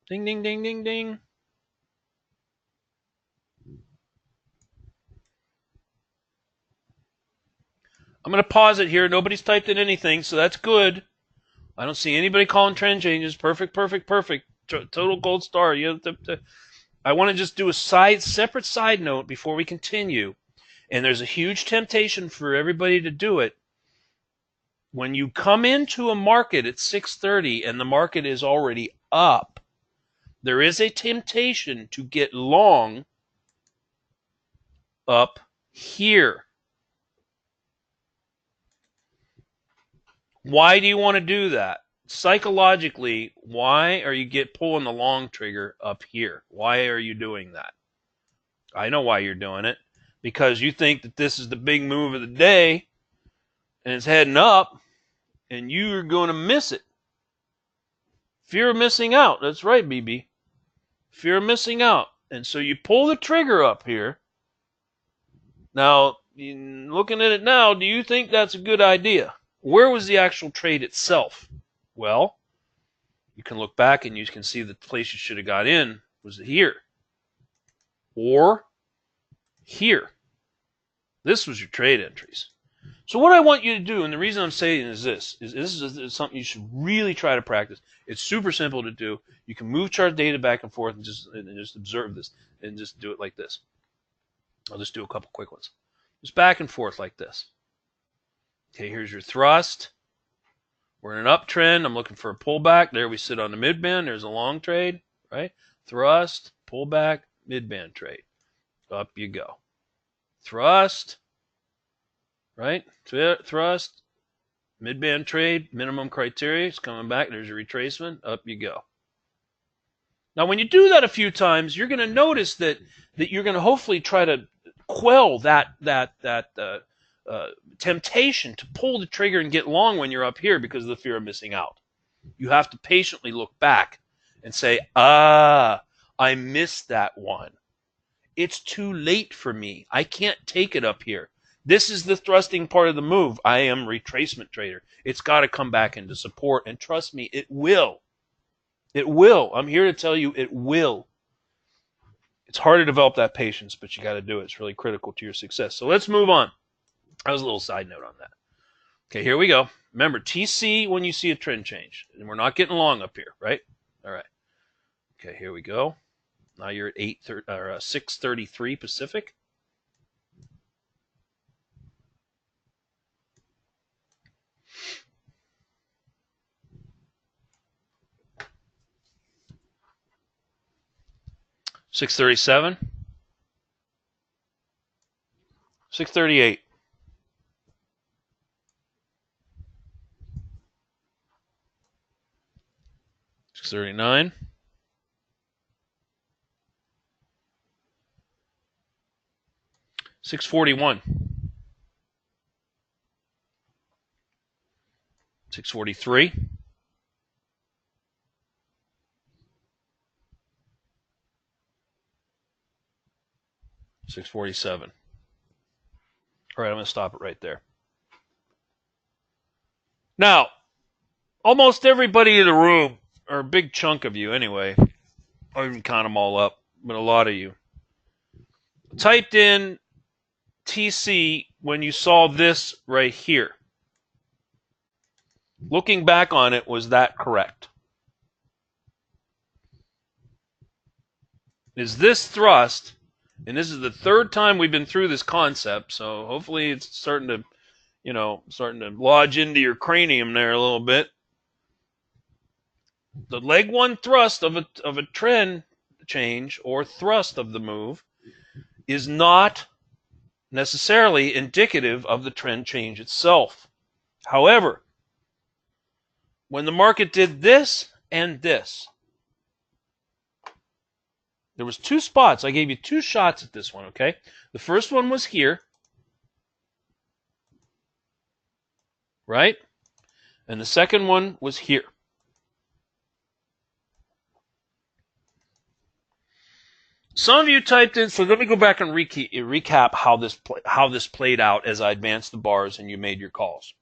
Ding, ding, ding, ding, ding. I'm going to pause it here. Nobody's typed in anything, so that's good. I don't see anybody calling trend changes. Perfect, perfect, perfect. Total gold star. I want to just do a separate side note before we continue. And there's a huge temptation for everybody to do it. When you come into a market at 6:30 and the market is already up, there is a temptation to get long up here. Why do you want to do that? Psychologically, why are you pulling the long trigger up here? Why are you doing that? I know why you're doing it. Because you think that this is the big move of the day, and it's heading up, and you're going to miss it. Fear of missing out. That's right, BB. Fear of missing out. And so you pull the trigger up here. Now, looking at it now, do you think that's a good idea? Where was the actual trade itself? Well, you can look back and you can see the place you should have got in was here. Or here. This was your trade entries. So what I want you to do, and the reason I'm saying is this is something you should really try to practice. It's super simple to do. You can move chart data back and forth and just observe this and just do it like this. I'll just do a couple quick ones. Just back and forth like this. Okay, here's your thrust. We're in an uptrend. I'm looking for a pullback. There we sit on the mid-band. There's a long trade, right? Thrust, pullback, mid-band trade. Up you go. Thrust, right? Thrust, mid-band trade, minimum criteria. It's coming back. There's your retracement. Up you go. Now, when you do that a few times, you're going to notice that you're going to hopefully try to quell that temptation to pull the trigger and get long when you're up here because of the fear of missing out. You have to patiently look back and say, I missed that one. It's too late for me. I can't take it up here. This is the thrusting part of the move. I am retracement trader. It's got to come back into support, and trust me, it will. It will. I'm here to tell you it will. It's hard to develop that patience, but you got to do it. It's really critical to your success. So let's move on. That was a little side note on that. Okay, here we go. Remember, TC when you see a trend change. And we're not getting long up here, right? All right. Okay, here we go. Now you're at 6:33 Pacific. $6.37. 6:38. 6:39. 6:41. 6:43. 6:47. All right, I'm going to stop it right there. Now, almost everybody in the room, or a big chunk of you anyway, I didn't count them all up, but a lot of you, typed in TC when you saw this right here. Looking back on it, was that correct? Is this thrust, and this is the third time we've been through this concept, so hopefully it's starting to, starting to lodge into your cranium there a little bit. The leg one thrust of a trend change or thrust of the move is not necessarily indicative of the trend change itself. However, when the market did this and this, there was two spots. I gave you two shots at this one, okay? The first one was here, right? And the second one was here. Some of you typed in, so let me go back and recap how this played out as I advanced the bars and you made your calls.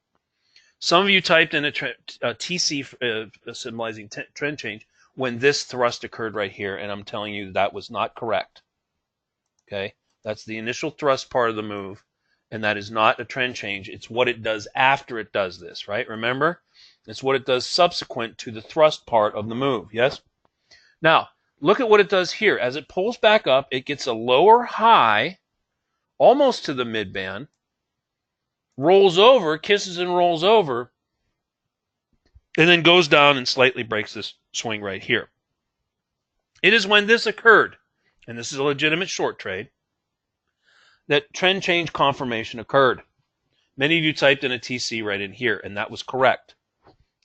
Some of you typed in a TC symbolizing trend change when this thrust occurred right here, and I'm telling you that was not correct. Okay, that's the initial thrust part of the move, and that is not a trend change. It's what it does after it does this, right? Remember, it's what it does subsequent to the thrust part of the move. Yes. Now, look at what it does here. As it pulls back up, it gets a lower high, almost to the mid-band, rolls over, kisses and rolls over, and then goes down and slightly breaks this swing right here. It is when this occurred, and this is a legitimate short trade, that trend change confirmation occurred. Many of you typed in a TC right in here, and that was correct.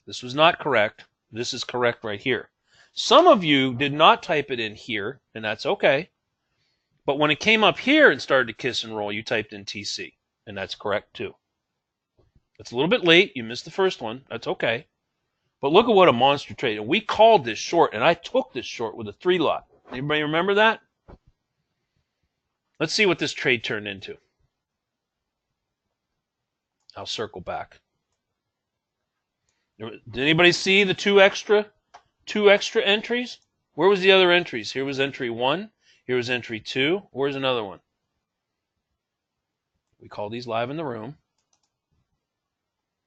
This was not correct. This is correct right here. Some of you did not type it in here, and that's okay. But when it came up here and started to kiss and roll, you typed in TC, and that's correct too. It's a little bit late. You missed the first one. That's okay. But look at what a monster trade. And we called this short, and I took this short with a 3 lot. Anybody remember that? Let's see what this trade turned into. I'll circle back. Did anybody see the two extra entries? Where was the other entries? Here was entry 1. Here was entry 2. Where's another one? We call these live in the room.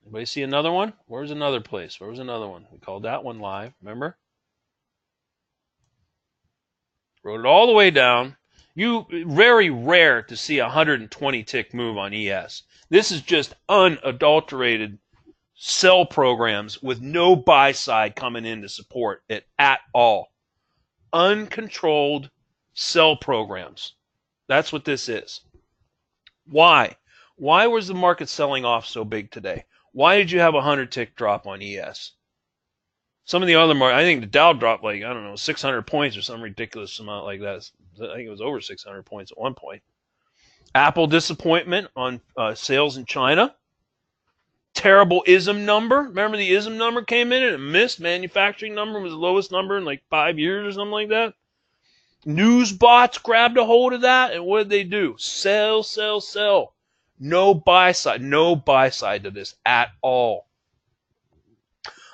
Anybody see another one? Where's another place? Where was another one? We called that one live, remember? Wrote it all the way down. Very rare to see a 120 tick move on ES. This is just unadulterated sell programs with no buy side coming in to support it at all. Uncontrolled sell programs. That's what this is. Why? Why was the market selling off so big today? Why did you have a 100 tick drop on ES? Some of the other markets, I think the Dow dropped like, I don't know, 600 points or some ridiculous amount like that. I think it was over 600 points at one point. Apple disappointment on sales in China. Terrible ISM number. Remember the ISM number came in and it missed. Manufacturing number was the lowest number in like 5 years or something like that. News bots grabbed a hold of that, and what did they do? Sell, sell, sell. No buy side to this at all.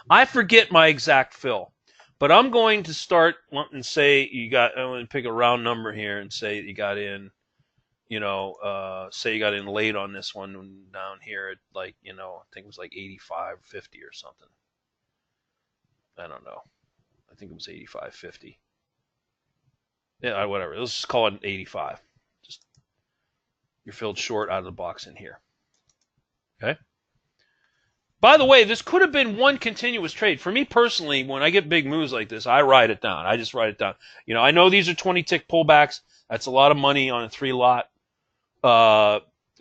I forget my exact fill, but I'm going to start and say I'm going to pick a round number here and say you got in, say you got in late on this one down here at like, I think it was like 85.50 or something. I don't know. I think it was 85.50. Yeah, whatever. Let's just call it 85. Just you're filled short out of the box in here. Okay? By the way, this could have been one continuous trade. For me personally, when I get big moves like this, I write it down. I just write it down. I know these are 20-tick pullbacks. That's a lot of money on a 3 lot.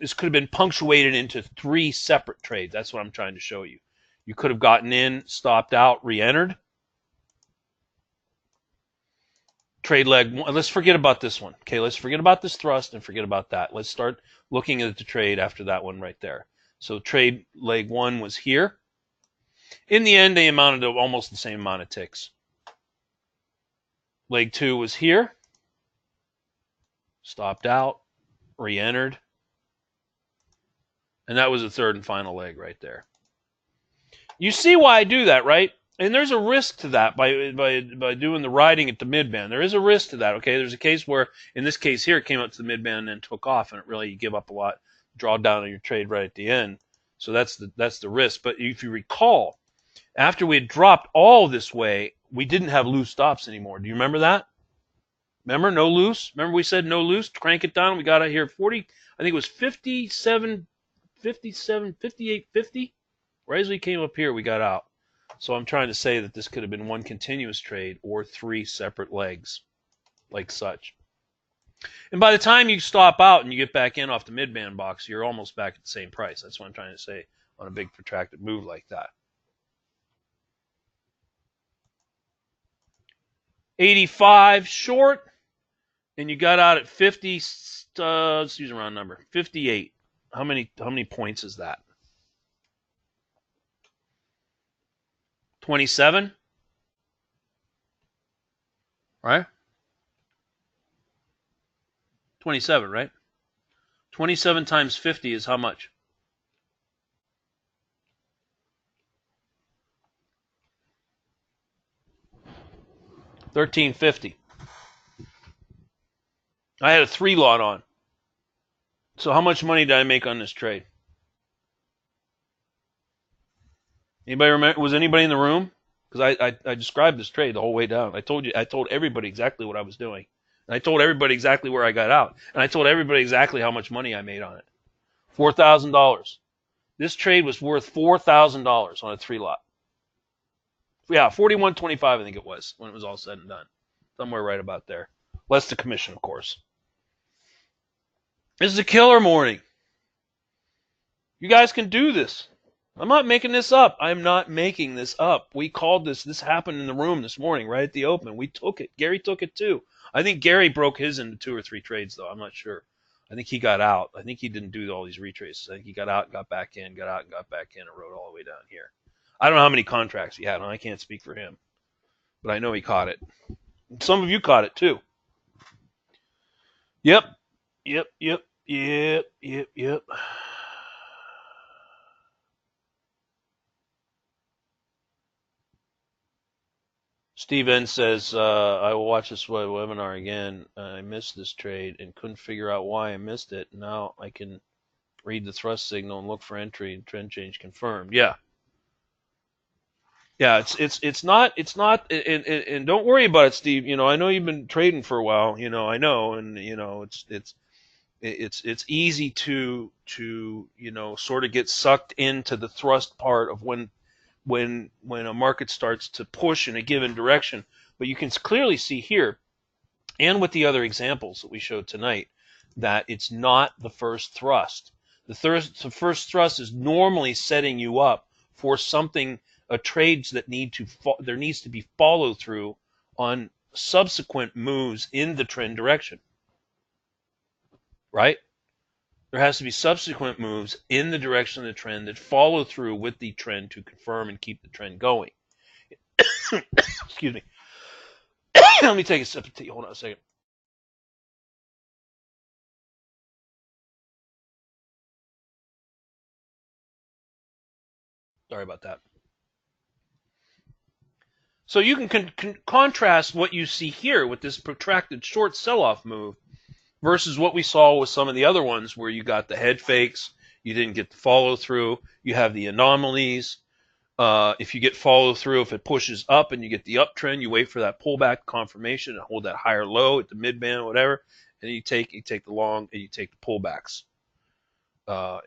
This could have been punctuated into 3 separate trades. That's what I'm trying to show you. You could have gotten in, stopped out, re-entered. Trade leg, let's forget about this one. Okay, let's forget about this thrust and forget about that. Let's start looking at the trade after that one right there. So trade leg 1 was here. In the end, they amounted to almost the same amount of ticks. Leg 2 was here. Stopped out, re-entered. And that was the third and final leg right there. You see why I do that, right? And there's a risk to that by doing the riding at the midband. There is a risk to that, okay? There's a case where, in this case here, it came up to the midband and then took off, and you give up a lot, draw down on your trade right at the end. So that's the risk. But if you recall, after we had dropped all this way, we didn't have loose stops anymore. Do you remember that? Remember, no loose? Remember we said no loose, crank it down. We got out here 40, I think it was 58, 50. Right as we came up here, we got out. So I'm trying to say that this could have been one continuous trade or 3 separate legs, like such. And by the time you stop out and you get back in off the midband box, you're almost back at the same price. That's what I'm trying to say on a big protracted move like that. 85 short, and you got out at 50. Let's use a round number. 58. How many points is that? 27, right? 27, right? 27 times 50 is how much? $13.50. I had a 3 lot on. So how much money did I make on this trade? Anybody remember? Was anybody in the room? Because I described this trade the whole way down. I told everybody exactly what I was doing. And I told everybody exactly where I got out. And I told everybody exactly how much money I made on it. $4,000. This trade was worth $4,000 on a 3 lot. Yeah, 41.25 I think it was when it was all said and done. Somewhere right about there. Less the commission, of course. This is a killer morning. You guys can do this. I'm not making this up. I'm not making this up. We called this. This happened in the room this morning, right at the open. We took it. Gary took it too. I think Gary broke his into 2 or 3 trades, though. I'm not sure. I think he got out. I think he didn't do all these retraces. I think he got out and got back in, got out and got back in, and rode all the way down here. I don't know how many contracts he had. I can't speak for him, but I know he caught it. Some of you caught it too. Yep. Steve N says, I will watch this webinar again. I missed this trade and couldn't figure out why I missed it. Now I can read the thrust signal and look for entry and trend change confirmed. Yeah. Yeah, it's not and don't worry about it, Steve. You know, I know you've been trading for a while, you know, I know, and you know, it's easy to you know, sort of get sucked into the thrust part of when a market starts to push in a given direction. But you can clearly see here, and with the other examples that we showed tonight, that it's not the first thrust. The first thrust is normally setting you up for something, trades that there needs to be follow through on subsequent moves in the trend direction, right? There has to be subsequent moves in the direction of the trend that follow through with the trend to confirm and keep the trend going. Excuse me. Let me take a sip of tea. Hold on a second. Sorry about that. So you can contrast what you see here with this protracted short sell-off move versus what we saw with some of the other ones where you got the head fakes, you didn't get the follow through, you have the anomalies. If you get follow through, if it pushes up and you get the uptrend, you wait for that pullback confirmation and hold that higher low at the mid band, whatever, and you take the long and you take the pullbacks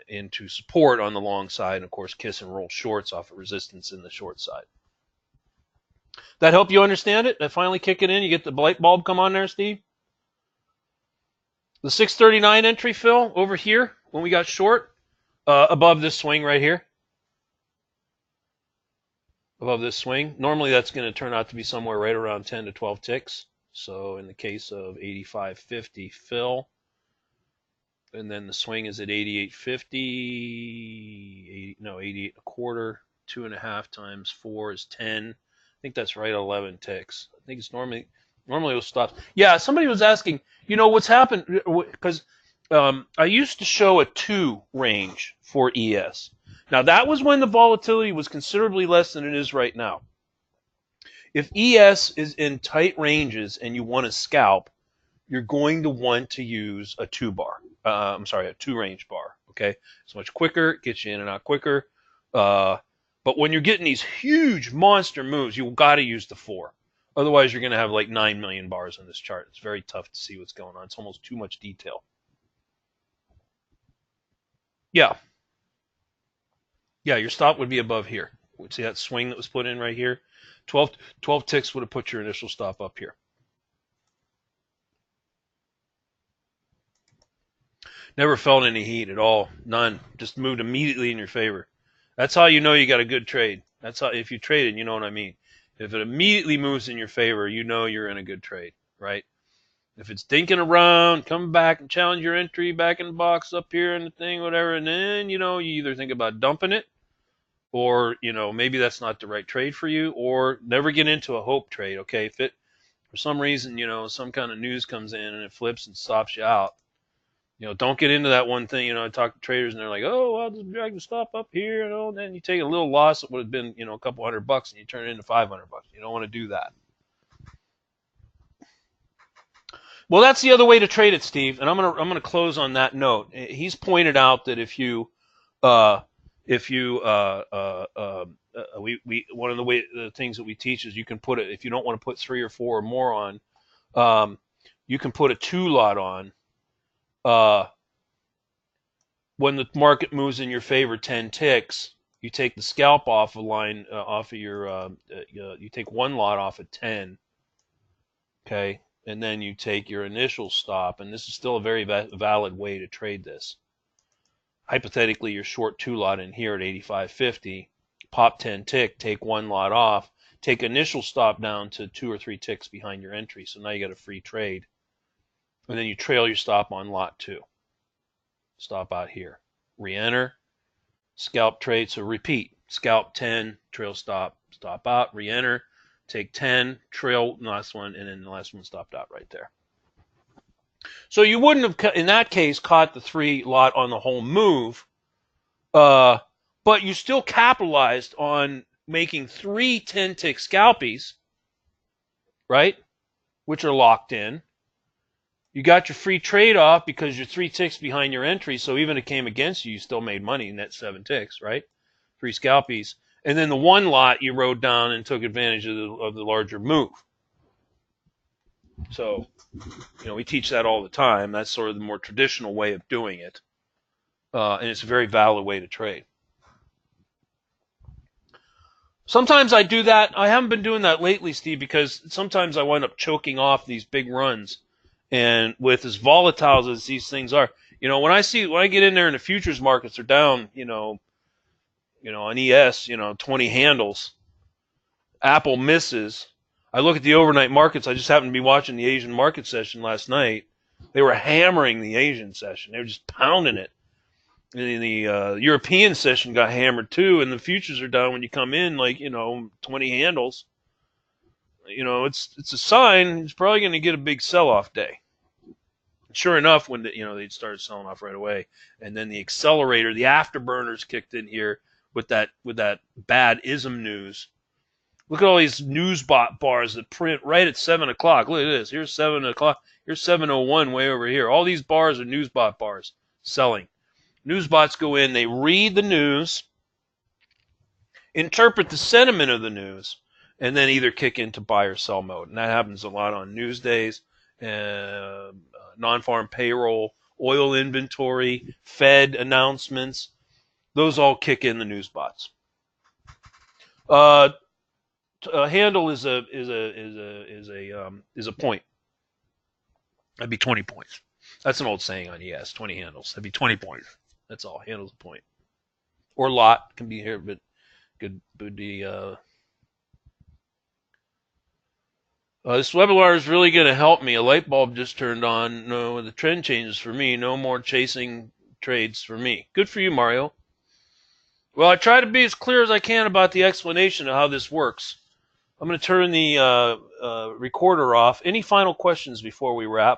into support on the long side, and of course kiss and roll shorts off of resistance in the short side. That help you understand it? That finally kick it in? You get the light bulb come on there, Steve? The 639 entry fill over here when we got short, above this swing right here. Above this swing. Normally that's going to turn out to be somewhere right around 10 to 12 ticks. So in the case of 85.50 fill, and then the swing is at 88.50, 88 a quarter, 2.5 times 4 is 10. I think that's right, 11 ticks. I think it's normally it stops. Yeah, somebody was asking, you know, what's happened, because I used to show a 2 range for ES. Now, that was when the volatility was considerably less than it is right now. If ES is in tight ranges and you want to scalp, you're going to want to use a 2 range bar. Okay, it's much quicker, gets you in and out quicker. But when you're getting these huge monster moves, you've got to use the 4. Otherwise, you're going to have like 9 million bars on this chart. It's very tough to see what's going on. It's almost too much detail. Yeah. Yeah, your stop would be above here. See that swing that was put in right here? 12 ticks would have put your initial stop up here. Never felt any heat at all. None. Just moved immediately in your favor. That's how you know you got a good trade. That's how, if you traded, you know what I mean. If it immediately moves in your favor, you know you're in a good trade, right? If it's dinking around, come back and challenge your entry back in the box up here and the thing, whatever, and then, you know, you either think about dumping it, or, you know, maybe that's not the right trade for you, or never get into a hope trade, okay? If it, for some reason, you know, some kind of news comes in and it flips and stops you out, you know, don't get into that one thing. You know, I talk to traders and they're like, oh, I'll just drag the stop up here, you know, and then you take a little loss that would have been, you know, a couple $100 and you turn it into $500. You don't want to do that. Well, that's the other way to trade it, Steve. And I'm gonna close on that note. He's pointed out that if you one of the things that we teach is you can put it, if you don't want to put 3 or 4 or more on, you can put a 2 lot on. When the market moves in your favor 10 ticks, you take the scalp off a line off of your you take 1 lot off at 10, okay, and then you take your initial stop, and this is still a very valid way to trade this. hypothetically you're short 2 lot in here at 85.50, pop 10 tick, take 1 lot off, take initial stop down to 2 or 3 ticks behind your entry. So now you got a free trade. And then you trail your stop on lot 2. Stop out here. Re-enter, scalp trade. So repeat. Scalp 10, trail stop, stop out, re-enter, take 10, trail the last one, and then the last one stopped out right there. So you wouldn't have, in that case, caught the 3 lot on the whole move, but you still capitalized on making 3 10-tick scalpies, right, which are locked in. You got your free trade off because you're 3 ticks behind your entry, so even if it came against you, you still made money, net 7 ticks, right? 3 scalpies. And then the 1 lot you rode down and took advantage of the larger move. So, we teach that all the time. That's sort of the more traditional way of doing it. And it's a very valid way to trade. Sometimes I do that. I haven't been doing that lately, Steve, because sometimes I wind up choking off these big runs. And with as volatile as these things are, when I get in there and the futures markets are down, on ES, 20 handles, Apple misses. I look at the overnight markets. I just happened to be watching the Asian market session last night. They were hammering the Asian session. They were just pounding it. And the European session got hammered too, and the futures are down when you come in, 20 handles. It's a sign it's probably going to get a big sell-off day. Sure enough, when they'd started selling off right away, and then the accelerator, the afterburners kicked in here with that bad ism news. Look at all these news bars that print right at 7 o'clock. Look at this. Here's 7 o'clock. Here's 7:01 way over here. All these bars are news bars selling. News bots go in, they read the news, interpret the sentiment of the news, and then either kick into buy or sell mode. And that happens a lot on news days, non-farm payroll, oil inventory, Fed announcements. Those all kick in the news bots. A handle is a point. That'd be 20 points. That's an old saying on ES. 20 handles. That'd be 20 points. That's all. Handle's a point. Or lot can be here, but could be. This webinar is really going to help me. A light bulb just turned on. No, the trend changes for me. No more chasing trades for me. Good for you, Mario. Well, I try to be as clear as I can about the explanation of how this works. I'm going to turn the recorder off. Any final questions before we wrap?